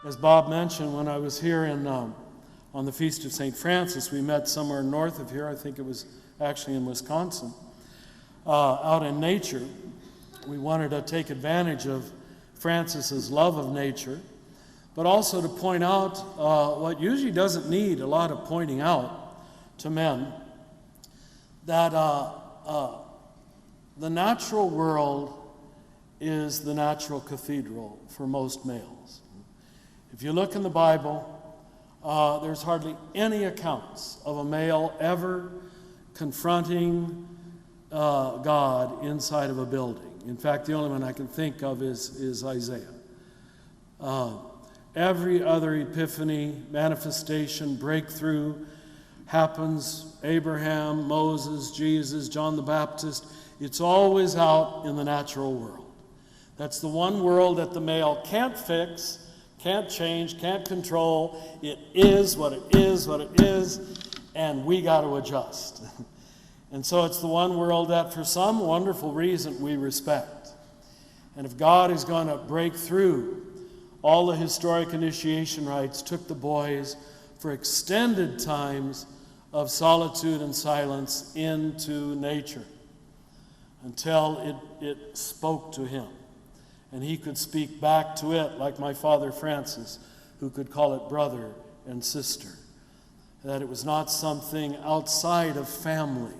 As Bob mentioned, when I was here on the Feast of St. Francis, we met somewhere north of here. I think it was actually in Wisconsin, out in nature. We wanted to take advantage of Francis's love of nature, but also to point out what usually doesn't need a lot of pointing out to men, that the natural world is the natural cathedral for most males. If you look in the Bible, there's hardly any accounts of a male ever confronting God inside of a building. In fact, the only one I can think of is Isaiah. Every other epiphany, manifestation, breakthrough happens. Abraham, Moses, Jesus, John the Baptist. It's always out in the natural world. That's the one world that the male can't fix, can't change, can't control. It is what it is, what it is, and we got to adjust. And so it's the one world that for some wonderful reason we respect. And if God is going to break through all the historic initiation rites, took the boys for extended times of solitude and silence into nature until it spoke to him. And he could speak back to it like my father Francis, who could call it brother and sister. That it was not something outside of family.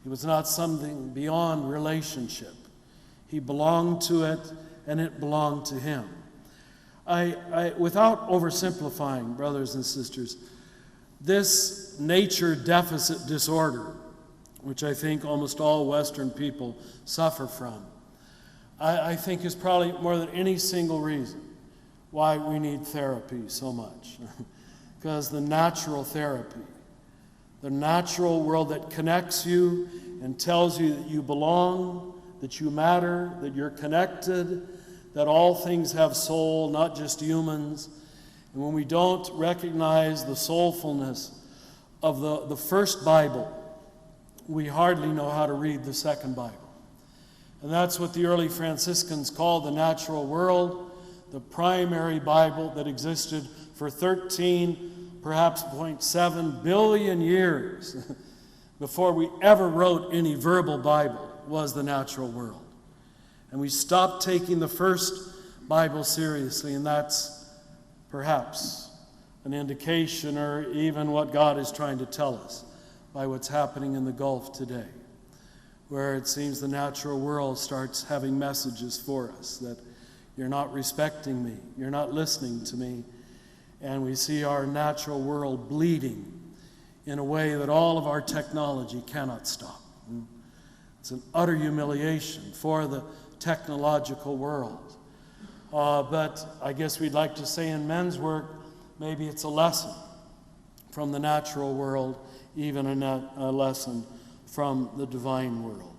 It was not something beyond relationship. He belonged to it, and it belonged to him. Without oversimplifying, brothers and sisters, this nature deficit disorder, which I think almost all Western people suffer from, I think is probably more than any single reason why we need therapy so much. Because the natural therapy, the natural world that connects you and tells you that you belong, that you matter, that you're connected, that all things have soul, not just humans. And when we don't recognize the soulfulness of the first Bible, we hardly know how to read the second Bible. And that's what the early Franciscans called the natural world, the primary Bible that existed for 13, perhaps 0.7 billion years before we ever wrote any verbal Bible, was the natural world. And we stopped taking the first Bible seriously, and that's perhaps an indication or even what God is trying to tell us by what's happening in the Gulf today, where it seems the natural world starts having messages for us that you're not respecting me, you're not listening to me, and we see our natural world bleeding in a way that all of our technology cannot stop. It's an utter humiliation for the technological world. But I guess we'd like to say in men's work, maybe it's a lesson from the natural world, even a lesson from the divine world.